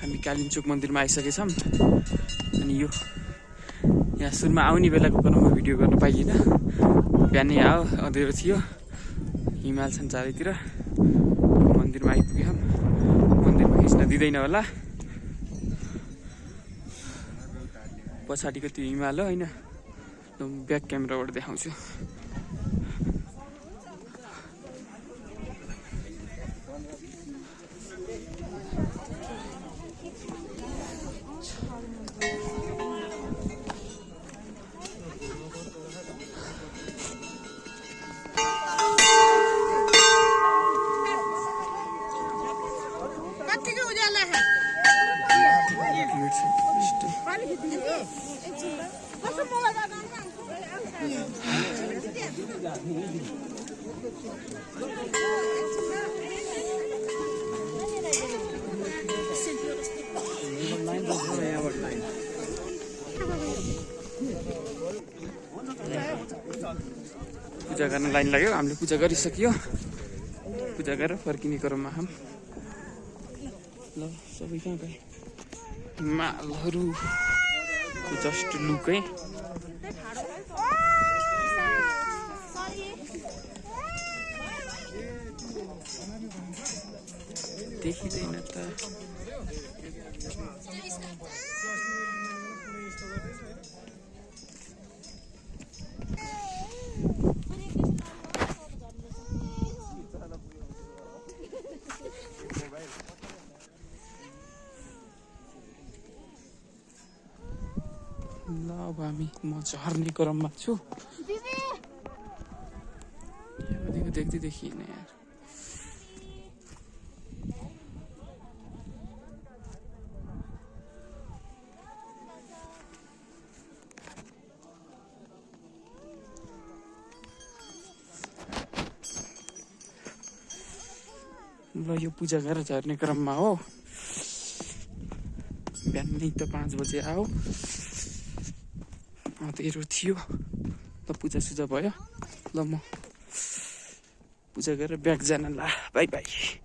हामी कालिम्चोक मन्दिरमा आइसकेछौँ। अनि यो यहाँ सुरुमा आउने बेलाको क्रममा भिडियो गर्न पाइएन। बिहानै आयो, अँधेरो थियो, हिमाल छन् चारैतिर। मन्दिरमा आइपुग्यौँ। मन्दिरमा खिच्न दिँदैन होला, पछाडिको त्यो हिमाल हो होइन। ब्याक क्यामेराबाट देखाउँछु। पूजा गर्न लाइन लाग्यो। हामीले पूजा गरिसक्यो। पूजा गरेर फर्किने क्रममा हम ल सबै कहाँ गए हिमालहरू जस्ट लुकै देखिँदैन त। ल अब म झर्ने क्रममा छु। देख्दै देखिएन यार। ल यो पूजा गरेर झर्ने क्रममा हो। बिहानै त 5 बजे आऊ, अँधेरो थियो। ल पूजा सुजा भयो। ल म पूजा गरेर ब्याग जान ला, बाई बाई।